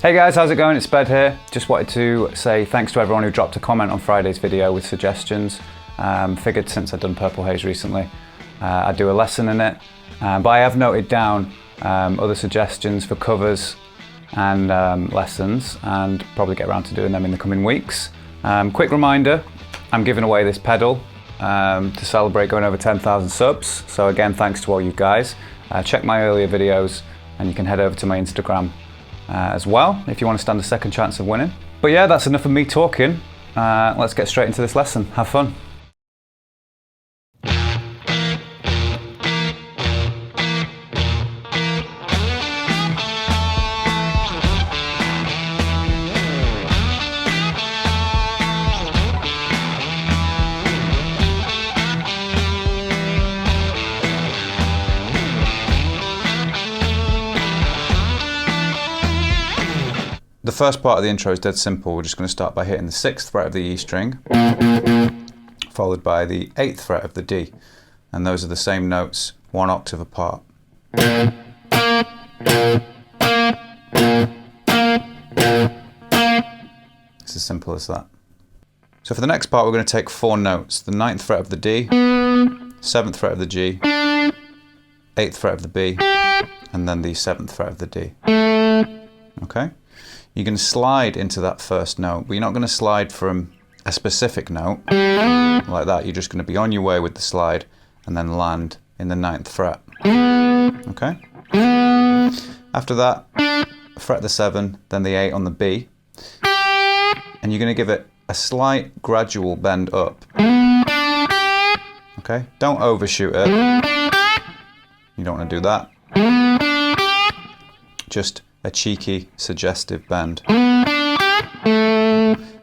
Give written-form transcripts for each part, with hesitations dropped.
Hey guys, how's it going? It's Sped here. Just wanted to say thanks to everyone who dropped a comment on Friday's video with suggestions. Figured since I've done Purple Haze recently, I'd do a lesson in it. But I have noted down other suggestions for covers and lessons, and probably get around to doing them in the coming weeks. Quick reminder, I'm giving away this pedal to celebrate going over 10,000 subs. So again, thanks to all you guys. Check my earlier videos and you can head over to my Instagram as well if you want to stand a second chance of winning. But yeah, that's enough of me talking. Let's get straight into this lesson. Have fun. The first part of the intro is dead simple. We're just going to start by hitting the 6th fret of the E string, followed by the 8th fret of the D. And those are the same notes, 1 octave apart. It's as simple as that. So for the next part, we're going to take 4 notes. The 9th fret of the D, 7th fret of the G, 8th fret of the B, and then the 7th fret of the D. Okay? You can slide into that first note, but you're not going to slide from a specific note like that. You're just going to be on your way with the slide and then land in the 9th fret. Okay? After that, fret the 7, then the 8 on the B, and you're going to give it a slight gradual bend up. Okay? Don't overshoot it. You don't want to do that. Just a cheeky, suggestive bend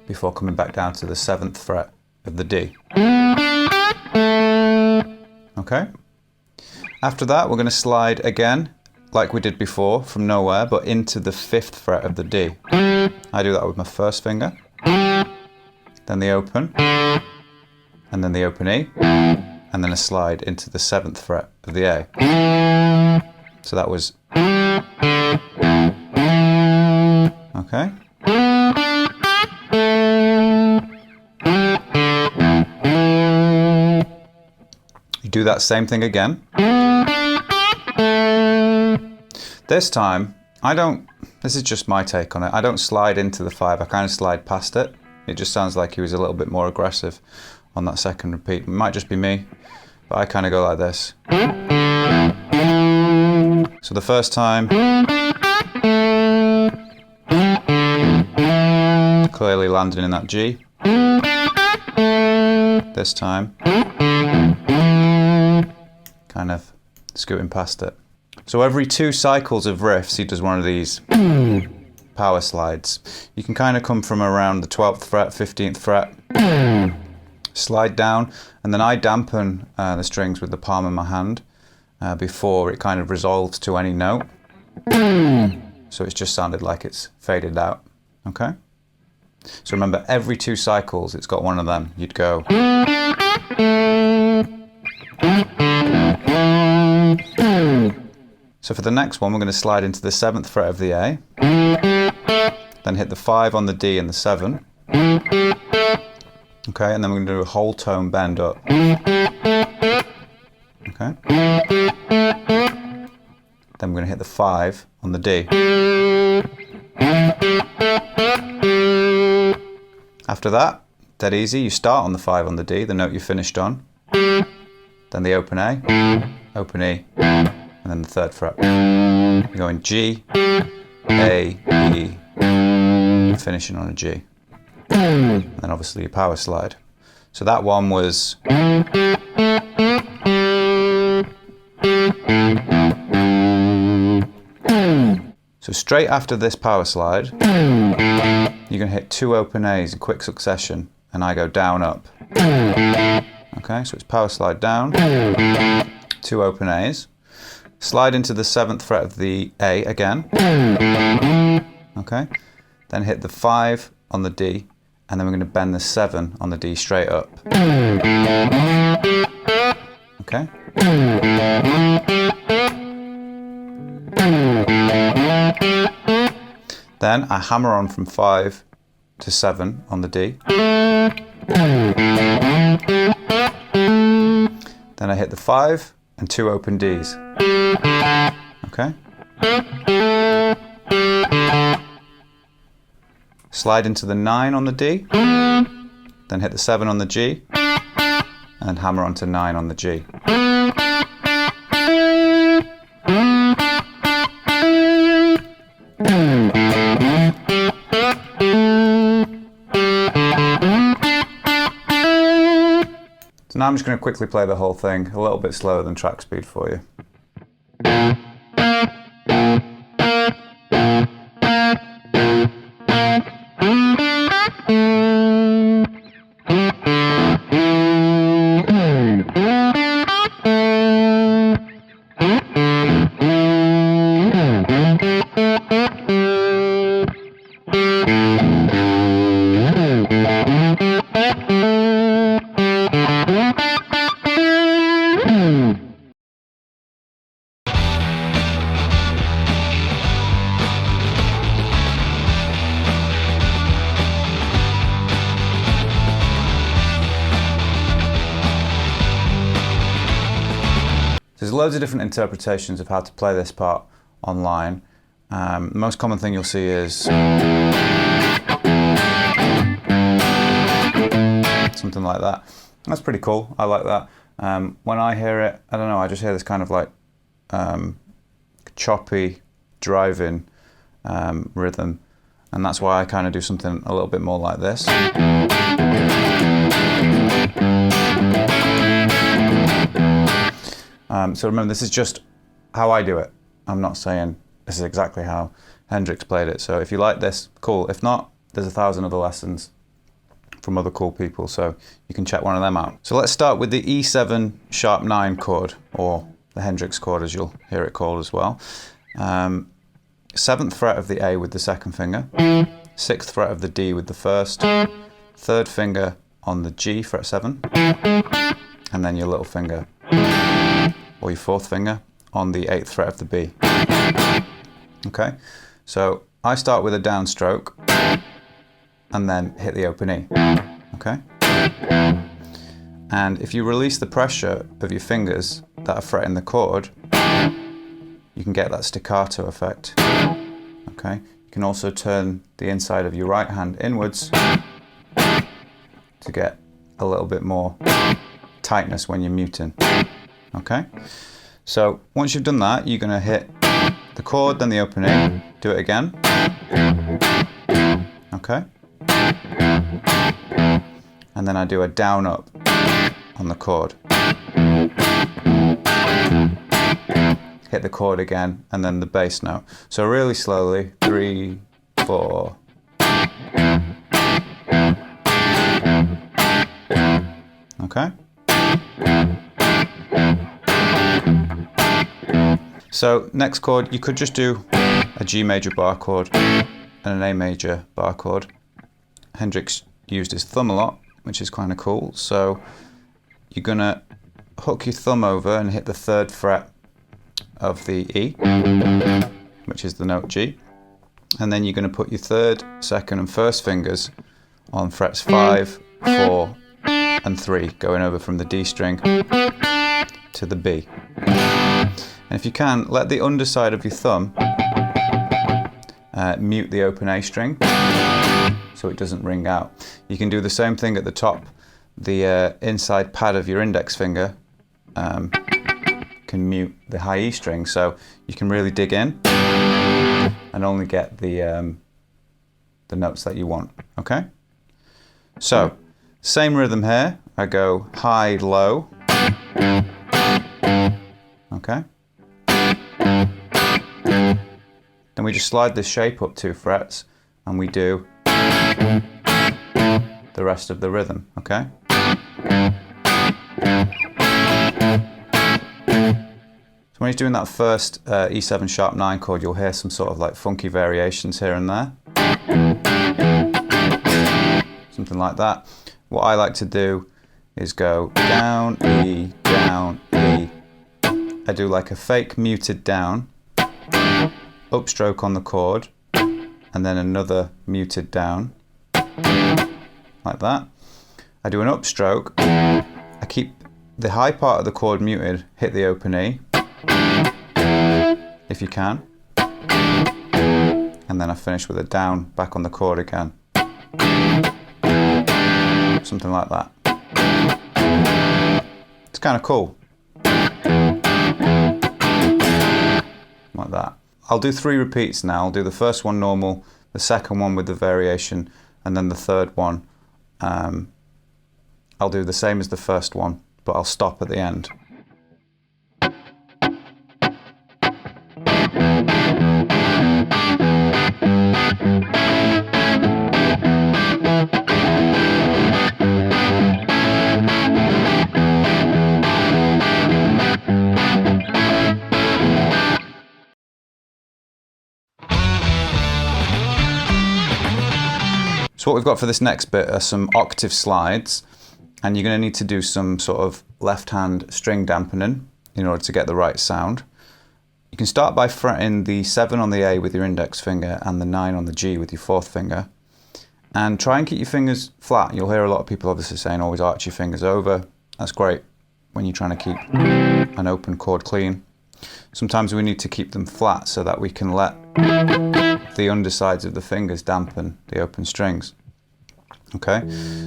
before coming back down to the 7th fret of the D. Okay? After that, we're going to slide again, like we did before, from nowhere, but into the 5th fret of the D. I do that with my first finger, then the open, and then the open E, and then a slide into the 7th fret of the A. So that was... Okay. You do that same thing again. This time, this is just my take on it, I don't slide into the 5, I kind of slide past it. It just sounds like he was a little bit more aggressive on that second repeat. It might just be me, but I kind of go like this. So the first time, clearly landing in that G. This time, kind of scooting past it. So every 2 cycles of riffs, he does one of these power slides. You can kind of come from around the 12th fret, 15th fret, slide down, and then I dampen the strings with the palm of my hand before it kind of resolves to any note. So it's just sounded like it's faded out. Okay? So remember, every 2 cycles, it's got one of them. You'd go. So for the next one, we're going to slide into the 7th fret of the A, then hit the 5 on the D and the 7. Okay, and then we're going to do a whole tone bend up. Okay. Then we're going to hit the 5 on the D. After that, dead easy, you start on the 5 on the D, the note you finished on, then the open A, open E, and then the 3rd fret. You're going G, A, E, finishing on a G. And then obviously your power slide. So that one was... So straight after this power slide, you're going to hit 2 open A's in quick succession, and I go down, up. Okay, so it's power slide down, 2 open A's, slide into the 7th fret of the A again. Okay, then hit the 5 on the D, and then we're going to bend the 7 on the D straight up. Okay. Then I hammer on from 5 to 7 on the D. Then I hit the 5 and 2 open Ds. Okay? Slide into the 9 on the D, then hit the 7 on the G, and hammer onto 9 on the G. So now I'm just going to quickly play the whole thing a little bit slower than track speed for you. There's loads of different interpretations of how to play this part online. The most common thing you'll see is something like that. That's pretty cool. I like that. When I hear it, I don't know, I just hear this kind of like choppy, driving rhythm, and that's why I kind of do something a little bit more like this. So remember, this is just how I do it. I'm not saying this is exactly how Hendrix played it. So if you like this, cool. If not, there's 1,000 other lessons from other cool people, so you can check one of them out. So let's start with the E7 sharp 9 chord, or the Hendrix chord as you'll hear it called as well. 7th fret of the A with the 2nd finger, 6th fret of the D with the 1st, 3rd finger on the G, fret 7, and then your little finger, or your 4th finger, on the 8th fret of the B. Okay, so I start with a downstroke and then hit the open E. Okay, and if you release the pressure of your fingers that are fretting the chord, you can get that staccato effect. Okay, you can also turn the inside of your right hand inwards to get a little bit more tightness when you're muting. Okay, so once you've done that, you're going to hit the chord, then the open E, do it again. Okay, and then I do a down up on the chord. Hit the chord again, and then the bass note. So really slowly, 3, 4. Okay. So next chord, you could just do a G major bar chord and an A major bar chord. Hendrix used his thumb a lot, which is kind of cool. So you're gonna hook your thumb over and hit the 3rd fret of the E, which is the note G, and then you're going to put your 3rd, 2nd and 1st fingers on frets 5, 4 and 3, going over from the D string to the B. And if you can, let the underside of your thumb mute the open A string so it doesn't ring out. You can do the same thing at the top. The inside pad of your index finger can mute the high E string, so you can really dig in and only get the notes that you want. Okay, so same rhythm here. I go high, low. Okay, then we just slide this shape up 2 frets and we do the rest of the rhythm. Okay, so when he's doing that first E7 sharp 9 chord, you'll hear some sort of like funky variations here and there. Something like that. What I like to do is go down, E, down, E. I do like a fake muted down, upstroke on the chord, and and then another muted down, like that. I do an upstroke, I keep the high part of the chord muted, hit the open E, if you can, and then I finish with a down back on the chord again. Something like that. It's kind of cool. Like that. I'll do 3 repeats now. I'll do the first one normal, the second one with the variation, and then the third one. I'll do the same as the first one, but I'll stop at the end. So what we've got for this next bit are some octave slides, and you're going to need to do some sort of left-hand string dampening in order to get the right sound. You can start by fretting the 7 on the A with your index finger and the 9 on the G with your 4th finger, and try and keep your fingers flat. You'll hear a lot of people obviously saying always arch your fingers over. That's great when you're trying to keep an open chord clean. Sometimes we need to keep them flat so that we can let the undersides of the fingers dampen the open strings. Okay,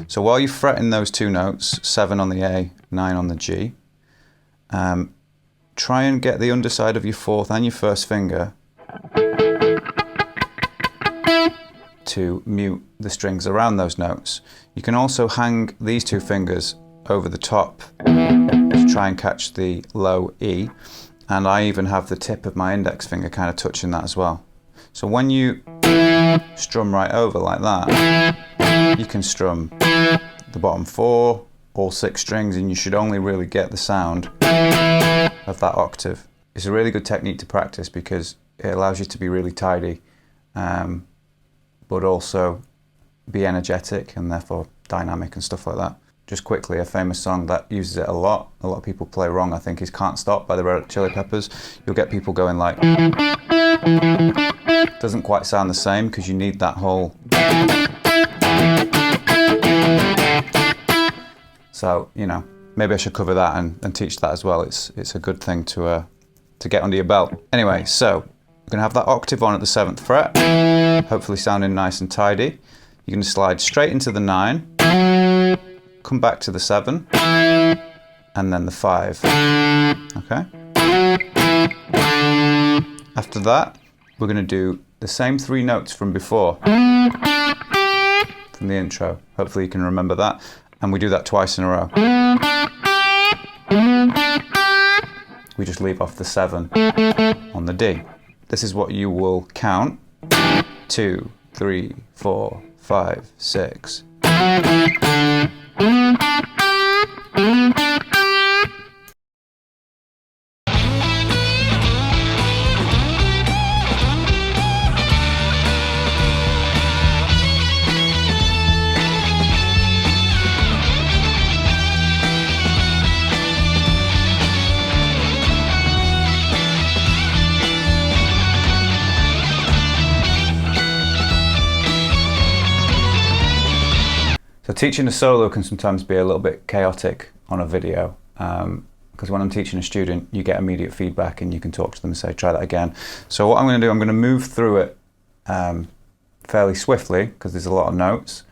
so while you're fretting those 2 notes, 7 on the A, 9 on the G, try and get the underside of your 4th and your 1st finger to mute the strings around those notes. You can also hang these 2 fingers over the top to try and catch the low E, and I even have the tip of my index finger kind of touching that as well. So when you strum right over like that, you can strum the bottom 4, all 6 strings, and you should only really get the sound of that octave. It's a really good technique to practice because it allows you to be really tidy, but also be energetic and therefore dynamic and stuff like that. Just quickly, a famous song that uses it a lot of people play wrong, I think, is Can't Stop by the Red Hot Chili Peppers. You'll get people going like, doesn't quite sound the same because you need that whole. So, you know, maybe I should cover that and teach that as well. It's a good thing to get under your belt. Anyway, so we're gonna have that octave on at the 7th fret, hopefully sounding nice and tidy. You're gonna slide straight into the 9, come back to the 7, and then the 5, okay? After that, we're gonna do the same 3 notes from before, from the intro. Hopefully you can remember that. And we do that twice in a row. We just leave off the 7 on the D. This is what you will count. 2, 3, 4, 5, 6. So teaching a solo can sometimes be a little bit chaotic on a video, because when I'm teaching a student, you get immediate feedback and you can talk to them and say, try that again. So what I'm going to do, I'm going to move through it fairly swiftly, because there's a lot of notes,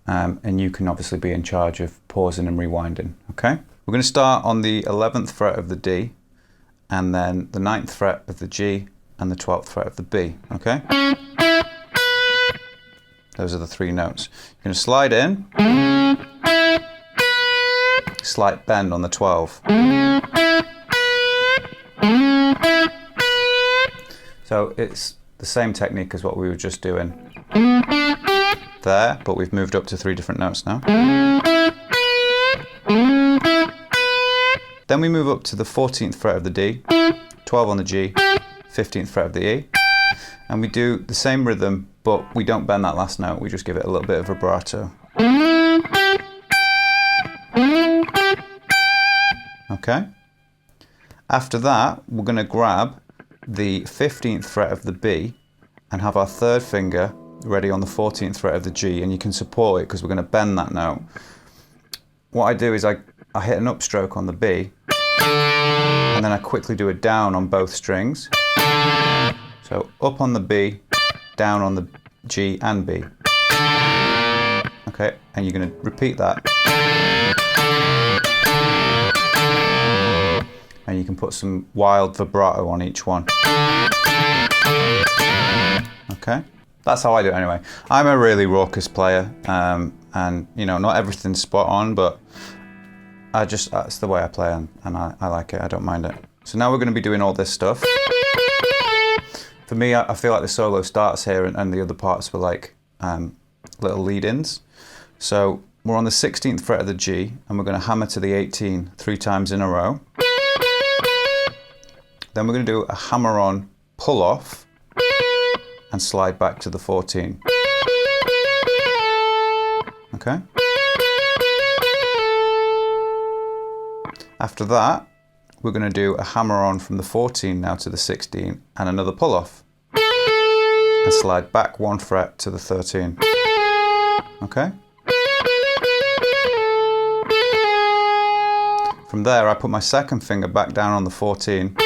and you can obviously be in charge of pausing and rewinding, okay? We're going to start on the 11th fret of the D, and then the 9th fret of the G, and the 12th fret of the B, okay? Those are the 3 notes. You're going to slide in, slight bend on the 12. So it's the same technique as what we were just doing there, but we've moved up to 3 different notes now. Then we move up to the 14th fret of the D, 12 on the G, 15th fret of the E, and we do the same rhythm, but we don't bend that last note, we just give it a little bit of vibrato. Okay? After that, we're going to grab the 15th fret of the B and have our 3rd finger ready on the 14th fret of the G, and you can support it because we're going to bend that note. What I do is I hit an upstroke on the B, and then I quickly do a down on both strings. So up on the B, down on the G and B. Okay, and you're going to repeat that. And you can put some wild vibrato on each one. Okay, that's how I do it anyway. I'm a really raucous player, and you know, not everything's spot on, but that's the way I play, and I like it, I don't mind it. So now we're going to be doing all this stuff. For me, I feel like the solo starts here, and the other parts were like little lead-ins. So we're on the 16th fret of the G, and we're going to hammer to the 18 3 times in a row. Then we're going to do a hammer-on pull-off and slide back to the 14. Okay? After that, we're going to do a hammer-on from the 14 now to the 16 and another pull-off. And slide back 1 fret to the 13. Okay? From there, I put my second finger back down on the 14,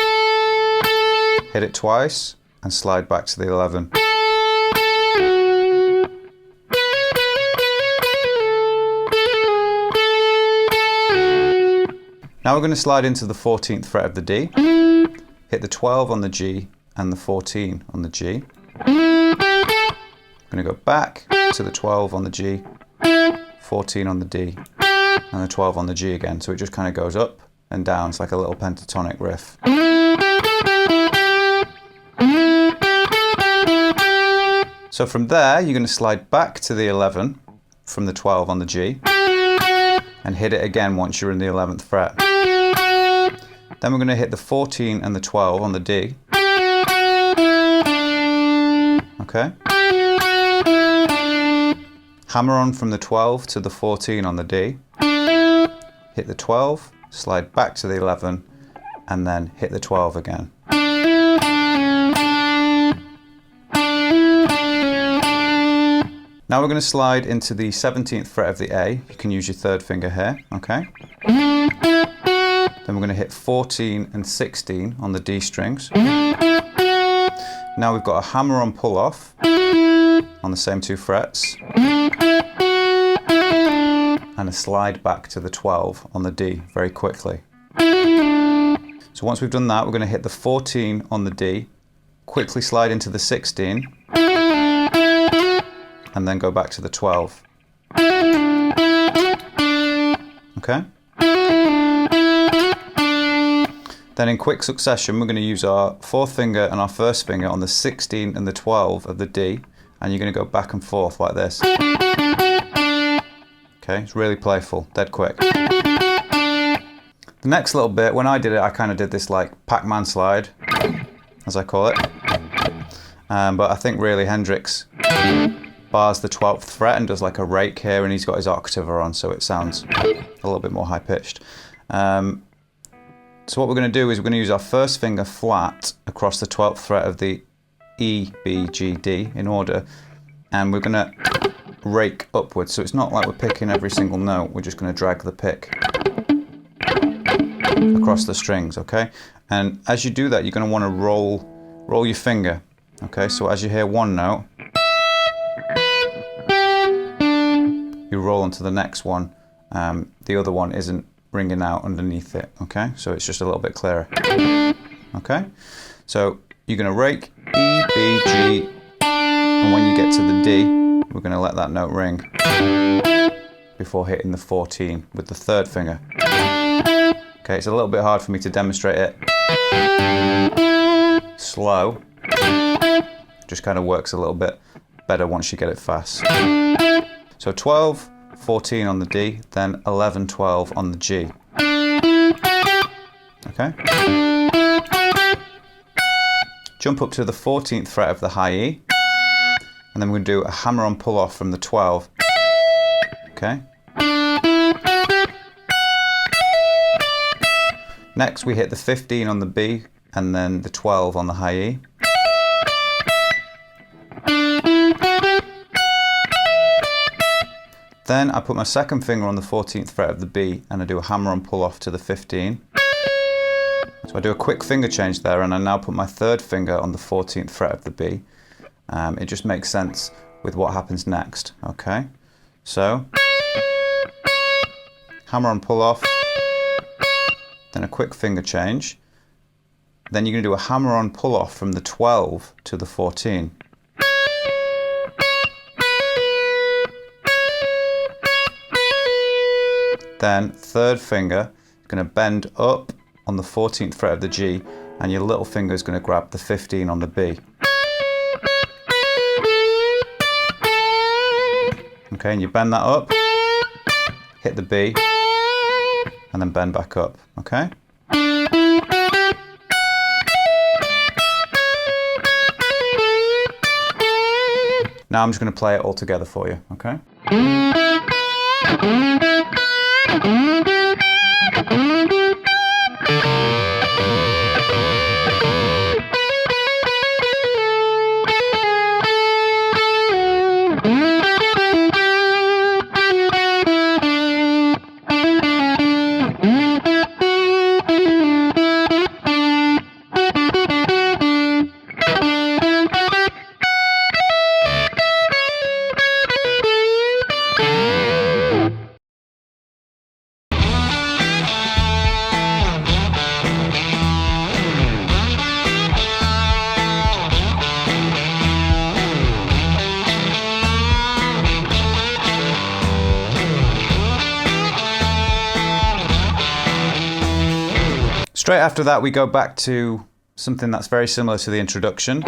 hit it twice, and slide back to the 11. Now we're going to slide into the 14th fret of the D, hit the 12 on the G and the 14 on the G. I'm going to go back to the 12 on the G, 14 on the D, and the 12 on the G again. So it just kind of goes up and down. It's like a little pentatonic riff. So from there, you're going to slide back to the 11 from the 12 on the G and hit it again once you're in the 11th fret. Then we're going to hit the 14 and the 12 on the D. Okay. Hammer on from the 12 to the 14 on the D. Hit the 12, slide back to the 11, and then hit the 12 again. Now we're going to slide into the 17th fret of the A. You can use your third finger here, okay? Then we're going to hit 14 and 16 on the D strings. Now we've got a hammer-on pull-off on the same 2 frets. And a slide back to the 12 on the D very quickly. So once we've done that, we're going to hit the 14 on the D, quickly slide into the 16, and then go back to the 12. Okay? Then in quick succession, we're going to use our 4th finger and our 1st finger on the 16 and the 12 of the D, and you're going to go back and forth like this. Okay, it's really playful, dead quick. The next little bit, when I did it, I kind of did this like Pac-Man slide, as I call it. But I think really Hendrix bars the 12th fret and does like a rake here, and he's got his octaver on, so it sounds a little bit more high-pitched. So what we're going to do is we're going to use our 1st finger flat across the 12th fret of the E, B, G, D in order, and we're going to rake upwards. So it's not like we're picking every single note, we're just going to drag the pick across the strings, okay? And as you do that, you're going to want to roll your finger, okay? So as you hear one note, you roll onto the next one. The other one isn't ringing out underneath it, okay? So it's just a little bit clearer, okay? So you're going to rake E, B, G, and when you get to the D, we're going to let that note ring before hitting the 14 with the 3rd finger. Okay, it's a little bit hard for me to demonstrate it slow. Just kind of works a little bit better once you get it fast. So 12, 14 on the D, then 11, 12 on the G. Okay? Jump up to the 14th fret of the high E, and then we're going to do a hammer-on pull-off from the 12. Okay? Next we hit the 15 on the B, and then the 12 on the high E. Then I put my second finger on the 14th fret of the B and I do a hammer-on pull-off to the 15. So I do a quick finger change there, and I now put my third finger on the 14th fret of the B. It just makes sense with what happens next, okay? So, hammer-on pull-off, then a quick finger change. Then you're going to do a hammer-on pull-off from the 12 to the 14. Then, third finger, going to bend up on the 14th fret of the G, and your little finger is going to grab the 15 on the B. Okay, and you bend that up, hit the B, and then bend back up, okay? Now I'm just going to play it all together for you, okay? Straight after that, we go back to something that's very similar to the introduction.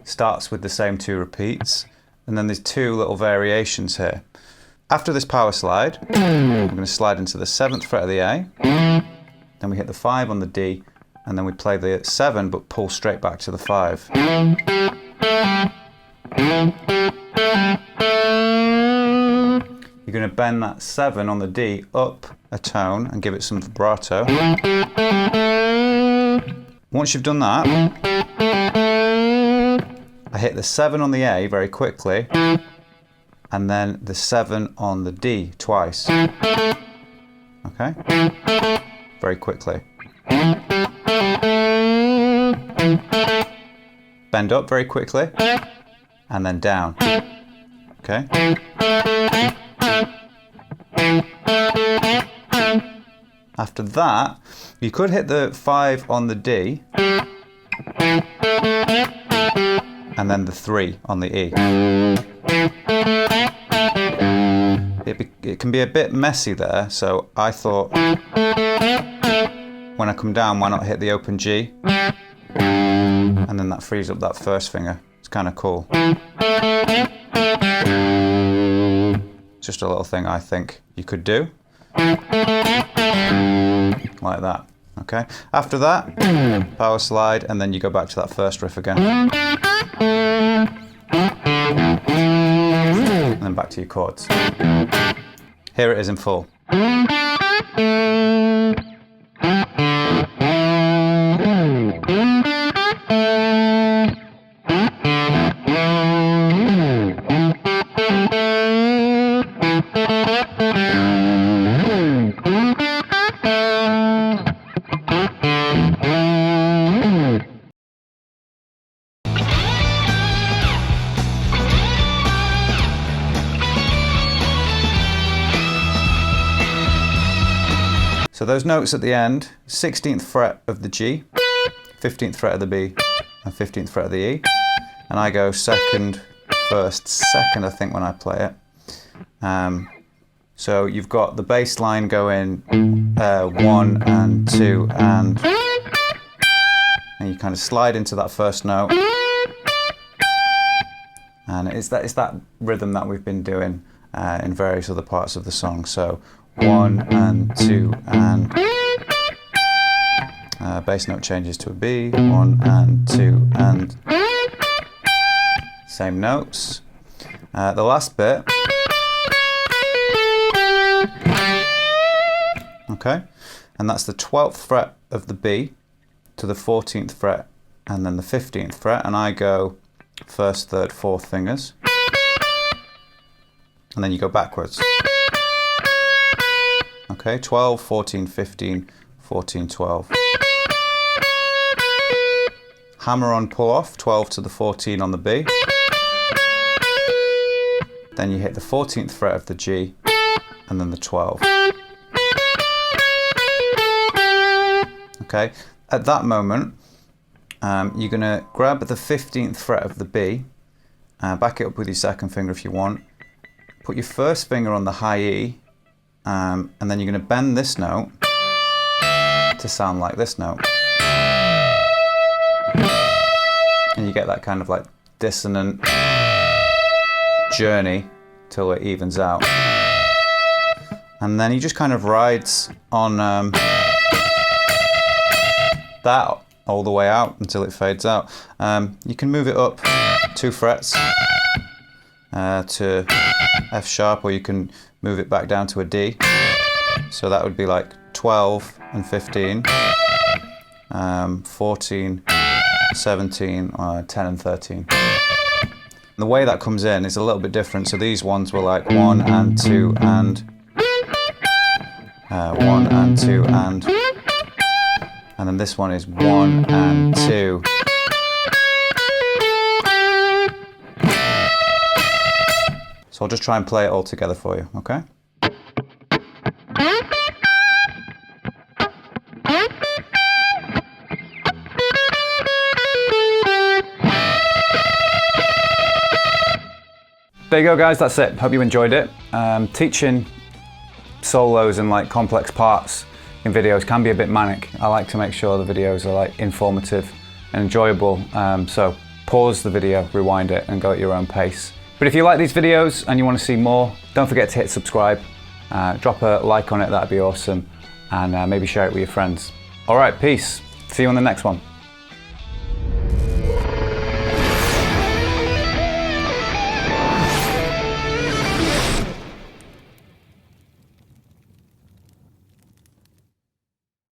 Starts with the same two repeats, and then there's two little variations here. After this power slide, we're going to slide into the 7th fret of the A, then we hit the 5 on the D, and then we play the 7 but pull straight back to the 5. You're going to bend that 7 on the D up a tone and give it some vibrato. Once you've done that, I hit the 7 on the A very quickly, and then the 7 on the D twice. Okay? Very quickly. Bend up very quickly, and then down. Okay? After that, you could hit the 5 on the D, and then the 3 on the E. It can be a bit messy there, so I thought when I come down, why not hit the open G, and then that frees up that first finger. It's kind of cool. Just a little thing I think you could do. Like that. Okay. After that, power slide, and then you go back to that first riff again. And then back to your chords. Here it is in full. So those notes at the end, 16th fret of the G, 15th fret of the B, and 15th fret of the E. And I go second, first, second, I think, when I play it. So you've got the bass line going 1 and 2, and you kind of slide into that first note. And it's that rhythm that we've been doing in various other parts of the song. So 1 and 2 and bass note changes to a B, 1 and 2 and same notes. The last bit, okay, and that's the 12th fret of the B to the 14th fret and then the 15th fret, and I go 1st, 3rd, 4th fingers, and then you go backwards. Okay, 12, 14, 15, 14, 12. Hammer on, pull off, 12 to the 14 on the B. Then you hit the 14th fret of the G, and then the 12. Okay, at that moment, you're going to grab the 15th fret of the B, back it up with your second finger if you want, put your first finger on the high E, and then you're going to bend this note to sound like this note. And you get that kind of like dissonant journey till it evens out. And then he just kind of rides on that all the way out until it fades out. You can move it up 2 frets to F sharp, or you can move it back down to a D. So that would be like 12 and 15, 14, 17, 10 and 13. The way that comes in is a little bit different. So these ones were like 1 and 2 and 1 and 2 and then this one is 1 and 2. So I'll just try and play it all together for you, okay? There you go, guys, that's it. Hope you enjoyed it. Teaching solos and like complex parts in videos can be a bit manic. I like to make sure the videos are like informative and enjoyable. So pause the video, rewind it, and go at your own pace. But if you like these videos and you want to see more, don't forget to hit subscribe. Drop a like on it, that'd be awesome. And maybe share it with your friends. All right, peace. See you on the next one.